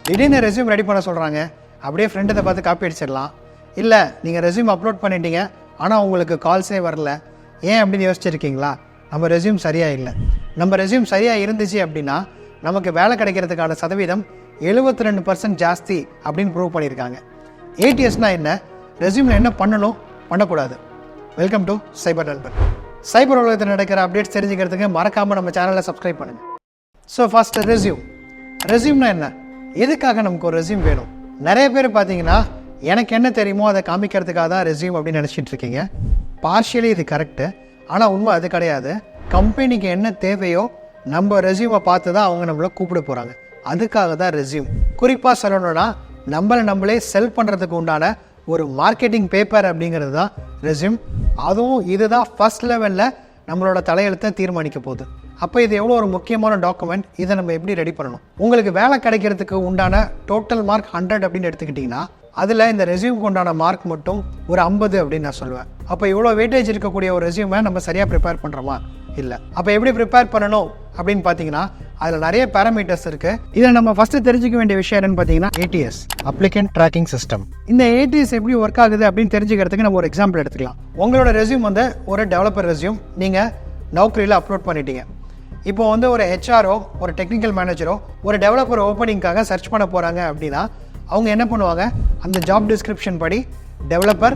திடீர்னு resume ready பண்ண சொல்கிறாங்க, அப்படியே ஃப்ரெண்டை பார்த்து காப்பி அடிச்சிடலாம். இல்லை நீங்கள் ரெஸ்யூம் அப்லோட் பண்ணிட்டீங்க, ஆனால் உங்களுக்கு கால்ஸே வரல. ஏன் அப்படின்னு யோசிச்சிருக்கீங்களா? நம்ம ரெஸ்யூம் சரியாக இல்லை. நம்ம ரெஸ்யூம் சரியாக இருந்துச்சு அப்படின்னா நமக்கு வேலை கிடைக்கிறதுக்கான சதவீதம் 72% ஜாஸ்தி அப்படின்னு ப்ரூவ் பண்ணியிருக்காங்க. ஏடிஎஸ்னா என்ன, ரெஸ்யூமில் என்ன பண்ணணும் பண்ணக்கூடாது? வெல்கம் டு சைபர் நண்பர். சைபர் உலகத்தில் நடக்கிற அப்டேட்ஸ் தெரிஞ்சுக்கிறதுக்கு மறக்காமல் நம்ம சேனலை சப்ஸ்கிரைப் பண்ணுங்கள். ஸோ ஃபர்ஸ்ட் ரெஸ்யூம்னா என்ன, எதுக்காக நமக்கு ஒரு ரெஸ்யூம் வேணும்? நிறைய பேர் பார்த்தீங்கன்னா எனக்கு என்ன தெரியுமோ அதை காமிக்கிறதுக்காக தான் ரெஸ்யூம் அப்படின்னு நினச்சிட்டு இருக்கீங்க. பார்ஷியலி இது கரெக்டு, ஆனால் உண்மை அது கிடையாது. கம்பெனிக்கு என்ன தேவையோ நம்ம ரெஸ்யூமை பார்த்து தான் அவங்க நம்மளை கூப்பிட போகிறாங்க. அதுக்காக தான் ரெஸ்யூம். குறிப்பாக சொல்லணும்னா நம்மளே செல் பண்ணுறதுக்கு உண்டான ஒரு மார்க்கெட்டிங் பேப்பர் அப்படிங்கிறது தான் ரெஸ்யூம். அதுவும் இதுதான் ஃபர்ஸ்ட் லெவலில் நம்மளோட தலையெழுத்தை தீர்மானிக்க போகுது. அப்போ இது எவ்வளோ ஒரு முக்கியமான டாக்குமெண்ட், இதை நம்ம எப்படி ரெடி பண்ணணும்? உங்களுக்கு வேலை கிடைக்கிறதுக்கு உண்டான டோட்டல் மார்க் 100 அப்படின்னு எடுத்துக்கிட்டிங்கன்னா அதில் இந்த ரெஸ்யூமுக்கு உண்டான மார்க் மட்டும் ஒரு 50 அப்படின்னு நான் சொல்லுவேன். அப்போ இவ்வளோ வெயிட்டேஜ் இருக்கக்கூடிய ஒரு ரெஸ்யூமை நம்ம சரியாக ப்ரிப்பேர் பண்ணுறோமா? இல்லை. அப்போ எப்படி ப்ரிப்பேர் பண்ணணும் அப்படின்னு பார்த்தீங்கன்னா அதில் நிறைய பேராமீட்டர்ஸ் இருக்குது. இதில் நம்ம ஃபஸ்ட்டு தெரிஞ்சுக்க வேண்டிய விஷயம் என்னென்னு பார்த்தீங்கன்னா ATS, அப்ளிகன்ட் ட்ராக்கிங் சிஸ்டம். இந்த ATS எப்படி ஒர்க் ஆகுது அப்படின்னு தெரிஞ்சுக்கிறதுக்கு நம்ம ஒரு எக்ஸாம்பிள் எடுத்துக்கலாம். உங்களோட ரெஸ்யூம் வந்து ஒரு டெவலப்பர் ரெஸ்யூம் நீங்கள் நௌக்கரியில் அப்லோட் பண்ணிட்டீங்க. இப்போ வந்து ஒரு ஹெச்ஆரோ ஒரு டெக்னிக்கல் மேனேஜரோ ஒரு டெவலப்பர் ஓப்பனிங்காக சர்ச் பண்ண போகிறாங்க அப்படின்னா அவங்க என்ன பண்ணுவாங்க, அந்த ஜாப் டிஸ்கிரிப்ஷன் படி டெவலப்பர்,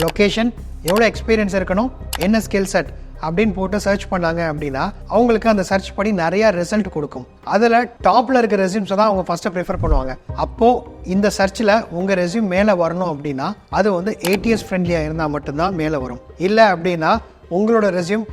லொக்கேஷன், எவ்வளோ எக்ஸ்பீரியன்ஸ் இருக்கணும், என்ன ஸ்கில் செட் அப்படின்னு போட்டு சர்ச் பண்ணாங்க அப்படின்னா அவங்களுக்கு அந்த சர்ச் படி நிறையா ரிசல்ட் கொடுக்கும். அதில் டாப்பில் இருக்க ரெஸ்யூம்ஸை தான் அவங்க ஃபஸ்ட்டு ப்ரிஃபர் பண்ணுவாங்க. அப்போது இந்த சர்ச்சில் உங்கள் ரெஸ்யூம் மேலே வரணும் அப்படின்னா அது வந்து ATS ஃப்ரெண்ட்லியாக இருந்தால் மட்டும்தான் மேலே வரும். இல்லை அப்படின்னா உங்களோட ரெஸ்யூம்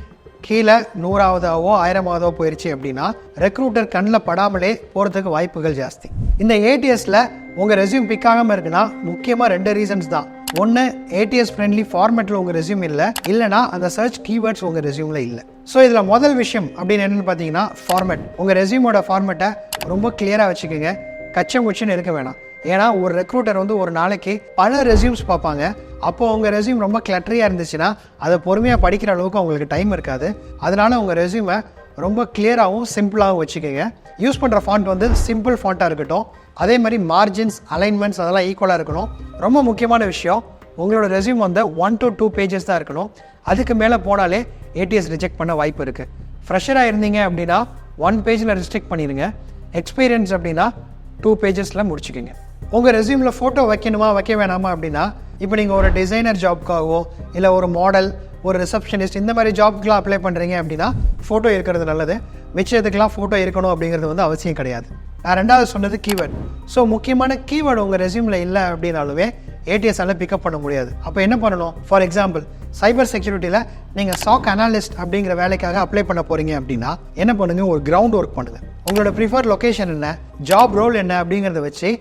கீழே 100ஆவதாவோ 1000ஆவதோ போயிடுச்சு அப்படின்னா ரெக்ரூட்டர் கண்ணில் படாமலே போகிறதுக்கு வாய்ப்புகள் ஜாஸ்தி. இந்த ATSல உங்கள் ரெஸ்யூம் பிக் ஆகாமல் இருக்குன்னா முக்கியமாக 2 ரீசன்ஸ் தான். ஒன்று, ATS ஃப்ரெண்ட்லி ஃபார்மேட்டில் உங்கள் ரெஸ்யூம் இல்லைனா அந்த சர்ச் கீவேர்ட்ஸ் உங்கள் ரெஸ்யூமில் இல்லை. ஸோ இதில் முதல் விஷயம் அப்படின்னு என்னென்னு பார்த்தீங்கன்னா ஃபார்மேட். உங்கள் ரெஸ்யூமோட ஃபார்மேட்டை ரொம்ப கிளியராக வச்சுக்கோங்க, கச்சமுச்சின்னு இருக்க வேணாம். ஏன்னா ஒரு ரெக்ரூட்டர் வந்து ஒரு நாளைக்கு பல ரெஸ்யூம்ஸ் பார்ப்பாங்க. அப்போது உங்கள் ரெஸ்யூம் ரொம்ப கிளட்டரியாக இருந்துச்சுன்னா அதை பொறுமையாக படிக்கிற அளவுக்கு அவங்களுக்கு டைம் இருக்காது. அதனால உங்கள் ரெஸ்யூமை ரொம்ப கிளியராகவும் சிம்பிளாகவும் வச்சுக்கோங்க. யூஸ் பண்ணுற ஃபாண்ட் வந்து சிம்பிள் ஃபாண்ட்டாக இருக்கட்டும். அதே மாதிரி மார்ஜின்ஸ், அலைன்மெண்ட்ஸ் அதெல்லாம் ஈக்குவலாக இருக்கணும். ரொம்ப முக்கியமான விஷயம், உங்களோட ரெஸ்யூம் வந்து 1 to 2 pages தான் இருக்கணும். அதுக்கு மேலே போனாலே ATS ரிஜெக்ட் பண்ண வாய்ப்பு இருக்குது. ஃப்ரெஷராக இருந்தீங்க அப்படின்னா 1 பேஜில் ரெஸ்ட்ரிக்ட் பண்ணிடுங்க. எக்ஸ்பீரியன்ஸ் அப்படின்னா 2 pagesல முடிச்சுக்கிங்க. உங்கள் ரெஸ்யூமில் ஃபோட்டோ வைக்கணுமா வைக்க வேணாமா அப்படின்னா இப்போ நீங்கள் ஒரு டிசைனர் ஜாப்க்காகவோ இல்லை ஒரு மாடல், ஒரு ரிசப்ஷனிஸ்ட் இந்த மாதிரி ஜாப்க்குலாம் அப்ளை பண்ணுறீங்க அப்படின்னா ஃபோட்டோ இருக்கிறது நல்லது. மிச்சத்துக்கெலாம் ஃபோட்டோ இருக்கணும் அப்படிங்கிறது வந்து அவசியம் கிடையாது. நான் ரெண்டாவது சொன்னது கீவேர்ட். ஸோ முக்கியமான கீவேர்டு உங்கள் ரெஸ்யூமில் இல்லை அப்படின்னாலுமே ATSால் பிக்கப் பண்ண முடியாது. அப்போ என்ன பண்ணணும்? ஃபார் எக்ஸாம்பிள் சைபர் செக்யூரிட்டியில் நீங்கள் SOC அனாலிஸ்ட் அப்படிங்கிற வேலைக்காக அப்ளை பண்ண போகிறீங்க அப்படின்னா என்ன பண்ணுங்கள், ஒரு கிரவுண்ட் ஒர்க் பண்ணுங்கள். உங்களோட ப்ரிஃபர் லொக்கேஷன் என்ன, ஜாப் ரோல் என்ன அப்படிங்கிறத வச்சு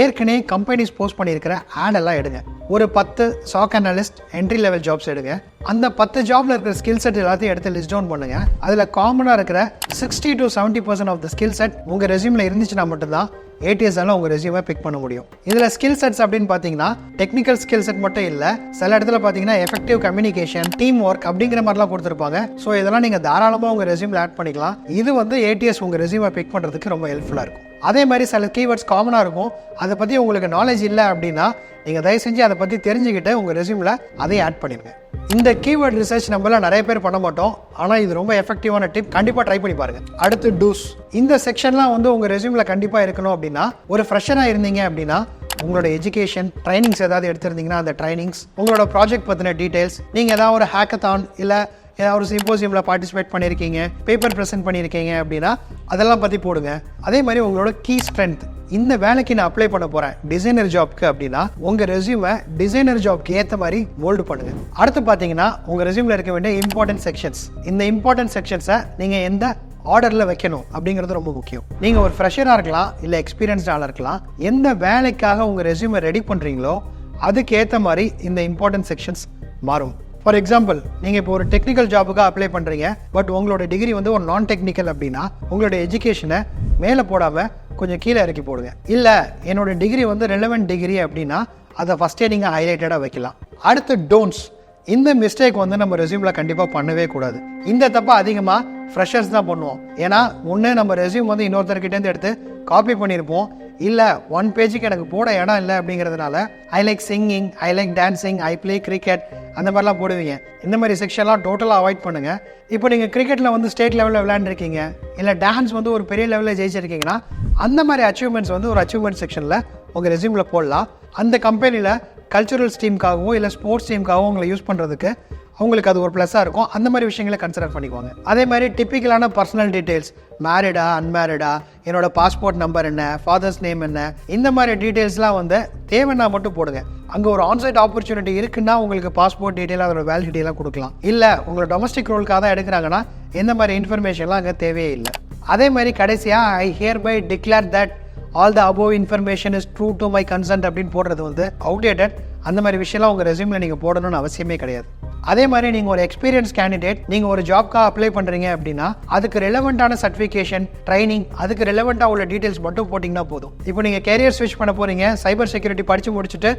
ஏற்கனவே கம்பெனிஸ் போஸ்ட் பண்ணியிருக்கிற ஆடெல்லாம் எடுங்க. ஒரு 10 SOC analyst entry level jobs எடுங்க. அந்த 10 ஜாப்ல இருக்கிற ஸ்கில் செட் எல்லாத்தையும் எடுத்து லிஸ்ட் டவுன் பண்ணுங்க. அதில் காமனாக இருக்கிற 60 to 70% of the skill set உங்கள் ரெஸ்யூமில் இருந்துச்சுன்னா மட்டும்தான் ATSால உங்கள் ரெஸ்யூமை பிக் பண்ண முடியும். இதில் ஸ்கில் செட்ஸ் அப்படின்னு பார்த்தீங்கன்னா டெக்னிக்கல் ஸ்கில் செட் மட்டும் இல்லை, சில இடத்துல பார்த்தீங்கன்னா எஃபெக்டிவ் கம்யூனிகேஷன், டீம் ஒர்க் அப்படிங்கிற மாதிரிலாம் கொடுத்துருப்பாங்க. ஸோ இதெல்லாம் நீங்கள் தாராளமாக உங்கள் ரெஸ்யூமில் ஆட் பண்ணிக்கலாம். இது வந்து ATS உங்கள் ரெஸ்யூமை பிக் பண்ணுறதுக்கு ரொம்ப ஹெல்ப்ஃபுல்லாக இருக்கும். அதே மாதிரி சில கீவேர்ட்ஸ் காமனாக இருக்கும், அதை பற்றி உங்களுக்கு நாலேஜ் இல்லை அப்படின்னா நீங்கள் தயவு செஞ்சு அதை பற்றி தெரிஞ்சுக்கிட்டு உங்கள் ரெஸ்யூமில் அதையும் ஆட் பண்ணிடுங்க. இந்த கீவேர்ட் ரிசர்ச் நம்மளாம் நிறைய பேர் பண்ண மாட்டோம், ஆனால் இது ரொம்ப எஃபெக்டிவான டிப். கண்டிப்பாக ட்ரை பண்ணி பாருங்கள். அடுத்து டூஸ். இந்த செக்ஷன்லாம் வந்து உங்கள் ரெஸ்யூமில் கண்டிப்பாக இருக்கணும். அப்படின்னா ஒரு ஃப்ரெஷராக இருந்தீங்க அப்படின்னா உங்களோட எஜுகேஷன், ட்ரைனிங்ஸ் ஏதாவது எடுத்திருந்தீங்கன்னா அந்த ட்ரைனிங்ஸ், உங்களோட ப்ராஜெக்ட் பற்றின டீட்டெயில்ஸ், நீங்கள் ஏதாவது ஒரு ஹேக்கத்தான் இல்லை ஏதாவது ஒரு சிம்போசியமில் பார்ட்டிசிபேட் பண்ணியிருக்கீங்க, பேப்பர் ப்ரெசென்ட் பண்ணியிருக்கீங்க அப்படின்னா அதெல்லாம் பற்றி போடுங்க. அதே மாதிரி உங்களோட கீ ஸ்ட்ரென்த், இந்த வேலைக்கு நான் அப்ளை பண்ண போகிறேன் டிசைனர் ஜாப்க்கு அப்படின்னா உங்கள் ரெஸ்யூமை டிசைனர் ஜாப்க்கு ஏற்ற மாதிரி மோல்டு பண்ணுங்க. அடுத்து பார்த்தீங்கன்னா உங்கள் ரெஸ்யூமில் இருக்க வேண்டிய இம்பார்ட்டன்ட் செக்ஷன்ஸ். இந்த இம்பார்ட்டன்ட் செக்ஷன்ஸை நீங்கள் எந்த ஆர்டரில் வைக்கணும் அப்படிங்கிறது ரொம்ப முக்கியம். நீங்கள் ஒரு ஃப்ரெஷராக இருக்கலாம் இல்லை எக்ஸ்பீரியன்ஸ்டாக இருக்கலாம், எந்த வேலைக்காக உங்கள் ரெஸ்யூமை ரெடி பண்ணுறீங்களோ அதுக்கு ஏற்ற மாதிரி இந்த இம்பார்ட்டன்ட் செக்ஷன்ஸ் மாறும். ஃபார் எக்ஸாம்பிள் நீங்கள் இப்போ ஒரு டெக்னிக்கல் ஜாபுக்கு அப்ளை பண்ணுறீங்க, பட் உங்களோட டிகிரி வந்து ஒரு நான் டெக்னிக்கல் அப்படின்னா உங்களோட எஜுகேஷனை மேலே போடாமல் கொஞ்சம் கீழே இறக்கி போடுங்க. இல்லை என்னோட டிகிரி வந்து ரெலவெண்ட் டிகிரி அப்படின்னா அதை ஃபஸ்ட்டே நீங்கள் ஹைலைட்டடாக வைக்கலாம். அடுத்து டோன்ட்ஸ். இந்த மிஸ்டேக் வந்து நம்ம ரெஸ்யூமில் கண்டிப்பாக பண்ணவே கூடாது. இந்த தப்பை அதிகமாக ஃப்ரெஷர்ஸ் தான் பண்ணுவோம். ஏன்னா ஒன்று நம்ம ரெஸ்யூம் வந்து இன்னொருத்தர்கிட்டேருந்து எடுத்து காப்பி பண்ணியிருப்போம், இல்லை 1 பேஜுக்கு எனக்கு போட இடம் இல்லை அப்படிங்கிறதுனால I like singing, I like dancing, I play cricket அந்த மாதிரிலாம் போடுவீங்க. இந்த மாதிரி செக்ஷன்லாம் டோட்டலாக அவாய்ட் பண்ணுங்கள். இப்போ நீங்கள் கிரிக்கெட்டில் வந்து ஸ்டேட் லெவலில் விளையாண்டுருக்கீங்க, இல்லை டான்ஸ் வந்து ஒரு பெரிய லெவலில் ஜெயிச்சிருக்கீங்கன்னா அந்த மாதிரி அச்சீவ்மெண்ட்ஸ் வந்து ஒரு அச்சீவ்மெண்ட் செக்ஷனில் உங்கள் ரெஸ்யூமில் போடலாம். அந்த கம்பெனியில் கல்ச்சுரல்ஸ் டீமுக்காகவோ இல்லை ஸ்போர்ட்ஸ் டீமுக்காகவோ உங்களை யூஸ் பண்ணுறதுக்கு அவங்களுக்கு அது ஒரு ப்ளஸ்ஸாக இருக்கும். அந்த மாதிரி விஷயங்களை கன்சிடர் பண்ணிக்குவாங்க. அதே மாதிரி டிப்பிக்கலான பர்சனல் டீட்டெயில்ஸ், மேரிடா அன்மேரிடா, என்னோட பாஸ்போர்ட் நம்பர் என்ன, ஃபாதர்ஸ் நேம் என்ன, இந்த மாதிரி டீட்டெயில்ஸ்லாம் வந்து தேவைன்னா மட்டும் போடுங்க. அங்கே ஒரு ஆன்சைட் ஆப்பர்ச்சுனிட்டி இருக்குன்னா உங்களுக்கு பாஸ்போர்ட் டீட்டெயில் அதோட வேலிடிட்டியெல்லாம் கொடுக்கலாம். இல்லை உங்களை டொமஸ்டிக் ரோலுக்காக தான் எடுக்கிறாங்கன்னா இந்த மாதிரி இன்ஃபர்மேஷன்லாம் அங்கே தேவையே இல்லை. அதே மாதிரி கடைசியாக I hereby declare that all the above information is true to my consent அப்படின்னு போடுறது வந்து அவுடேட்டட். அந்த மாதிரி விஷயம்லாம் உங்கள் ரெஸ்யூமில் நீங்கள் போடணும்னு அவசியமே கிடையாது. அதே மாதிரி நீங்கள் ஒரு எக்ஸ்பீரியன்ஸ் கேண்டிடேட், நீங்கள் ஒரு ஜாப்க்காக அப்ளை பண்ணுறீங்க அப்படின்னா அதுக்கு ரெலவெண்ட்டான சர்டிஃபிகேஷன், ட்ரைனிங், அதுக்கு ரெலவெண்ட்டாக உள்ள டீட்டெயில்ஸ் மட்டும் போட்டிங்கன்னா போதும். இப்போ நீங்கள் கேரியர் ஸ்விட்ச் பண்ண போகிறீங்க, சைபர் செக்யூரிட்டி படித்து முடிச்சுட்டு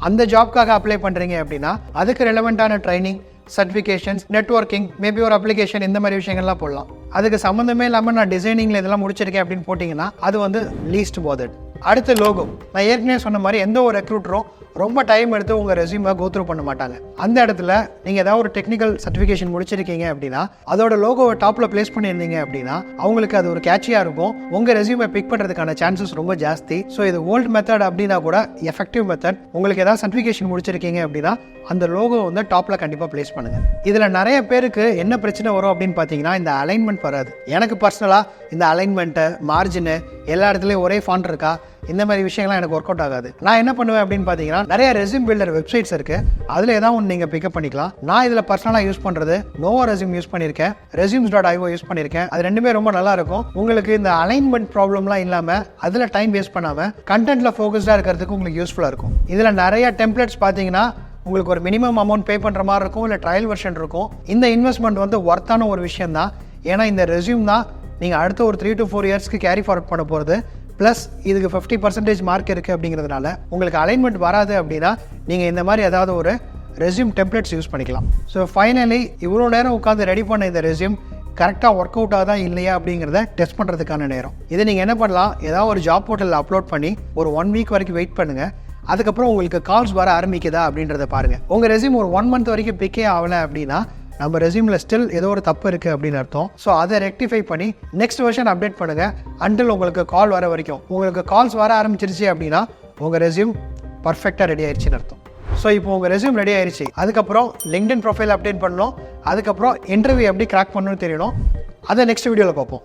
அந்த ஜாப்க்காக அப்ளை பண்ணுறீங்க அப்படின்னா அதுக்கு ரெலவெண்ட்டான ட்ரைனிங், சர்டிஃபிகேஷன்ஸ், நெட்வொர்க்கிங், மேபி ஒரு அப்ளிகேஷன், இந்த மாதிரி விஷயங்கள்லாம் போடலாம். அதுக்கு சம்மந்தமே இல்லாமல் நான் டிசைனிங்கில் இதெல்லாம் முடிச்சிருக்கேன் அப்படின்னு போட்டிங்கன்னா அது வந்து லீஸ்ட் போதட். அடுத்து லோகோ. நான் ஏற்கனவே சொன்ன மாதிரி எந்த ஒரு ரெக்ரூட்டரும் ரொம்ப டைம் எடுத்து உங்கள் ரெஸ்யூமை கோத்ரூ பண்ண மாட்டாங்க. அந்த இடத்துல நீங்கள் ஏதாவது ஒரு டெக்னிக்கல் சர்டிஃபிகேஷன் முடிச்சிருக்கீங்க அப்படின்னா அதோட லோகோவை டாப்பில் பிளேஸ் பண்ணியிருந்தீங்க அப்படின்னா அவங்களுக்கு அது ஒரு கேட்சியாக இருக்கும். உங்கள் ரெஸ்யூமை பிக் பண்ணுறதுக்கான சான்சஸ் ரொம்ப ஜாஸ்தி. ஸோ இது ஓல்ட் மெத்தட் அப்படின்னா கூட எஃபெக்டிவ் மெத்தட். உங்களுக்கு ஏதாவது சர்டிஃபிகேஷன் முடிச்சிருக்கீங்க அப்படின்னா அந்த லோகோ வந்து டாப்பில் கண்டிப்பாக பிளேஸ் பண்ணுங்கள். இதில் நிறைய பேருக்கு என்ன பிரச்சனை வரும் அப்படின்னு பார்த்தீங்கன்னா இந்த அலைன்மெண்ட் வராது. எனக்கு பர்சனலாக இந்த அலைன்மெண்ட்டு, மார்ஜினு, எல்லா இடத்துலையும் ஒரே ஃபாண்ட் இருக்கா, இந்த மாதிரி விஷயங்கள்லாம் எனக்கு ஒர்க் அவுட் ஆகாது. நான் என்ன பண்ணுவேன் அப்படின்னு பார்த்தீங்கன்னா நிறைய ரெஸ்யூம் பில்டர் வெப்சைட்ஸ் இருக்குது, அதில் ஏதாவது ஒன்று நீங்கள் பிக்கப் பண்ணிக்கலாம். நான் இதில் பர்சனலாக யூஸ் பண்ணுறது நோவா ரெஸ்யூம் யூஸ் பண்ணியிருக்கேன், resumes.io யூஸ் பண்ணியிருக்கேன். அது ரெண்டுமே ரொம்ப நல்லா இருக்கும். உங்களுக்கு இந்த அலைன்மெண்ட் ப்ராப்ளம்லாம் இல்லாமல் அதில் டைம் வேஸ்ட் பண்ணாமல் கண்டென்ட்டில் ஃபோக்கஸ்டாக இருக்கிறதுக்கு உங்களுக்கு யூஸ்ஃபுல்லாக இருக்கும். இதில் நிறைய டெம்ப்ளேட்ஸ் பார்த்தீங்கன்னா உங்களுக்கு ஒரு மினிமம் அமௌண்ட் பே பண்ணுற மாதிரி இருக்கும், இல்லை ட்ரையல் வெர்ஷன் இருக்கும். இந்த இன்வெஸ்ட்மெண்ட் வந்து ஒர்த்தான ஒரு விஷயம் தான். ஏன்னா இந்த ரெஸ்யூம் தான் நீங்கள் அடுத்த ஒரு 3 to 4 இயர்ஸ்க்கு கேரி ஃபார்வர்ட் பண்ண போகிறது. ப்ளஸ் இதுக்கு 50% மார்க் இருக்குது அப்படிங்கிறதுனால உங்களுக்கு அலைன்மெண்ட் வராது அப்படின்னா நீங்கள் இந்த மாதிரி ஏதாவது ஒரு ரெஸ்யூம் டெம்ப்ளேட்ஸ் யூஸ் பண்ணிக்கலாம். ஸோ ஃபைனலி இவ்வளோ நேரம் உட்காந்து ரெடி பண்ண இந்த ரெஸ்யூம் கரெக்டாக ஒர்க் அவுட் ஆகுதா இல்லையா அப்படிங்கிறத டெஸ்ட் பண்ணுறதுக்கான நேரம். இதை நீங்கள் என்ன பண்ணலாம், ஏதாவது ஒரு ஜாப் போர்ட்டலில் அப்லோட் பண்ணி ஒரு 1 வீக் வரைக்கும் வெயிட் பண்ணுங்கள். அதுக்கப்புறம் உங்களுக்கு கால்ஸ் வர ஆரம்பிக்குதா அப்படின்றத பாருங்கள். உங்கள் ரெஸ்யூம் ஒரு 1 மந்த் வரைக்கும் பிக்கே ஆகலை அப்படின்னா நம்ம ரெஸ்யூமில் ஸ்டில் ஏதோ ஒரு தப்பு இருக்குது அப்படின்னு அர்த்தம். ஸோ அதை ரெக்டிஃபை பண்ணி நெக்ஸ்ட் வெர்ஷன் அப்டேட் பண்ணுங்கள் அன்டில் உங்களுக்கு கால் வர வரைக்கும். உங்களுக்கு கால்ஸ் வர ஆரம்பிச்சிருச்சு அப்படின்னா உங்கள் ரெஸ்யூம் பர்ஃபெக்டாக ரெடி ஆயிடுச்சுன்னு அர்த்தம். ஸோ இப்போ உங்கள் ரெஸ்யூம் ரெடி ஆயிடுச்சு. அதுக்கப்புறம் லிங்க்டின் ப்ரொஃபைல் அப்டேட் பண்ணணும். அதுக்கப்புறம் இன்டர்வியூ எப்படி கிராக் பண்ணணும்னு தெரியணும். அதை நெக்ஸ்ட் வீடியோவில் பார்ப்போம்.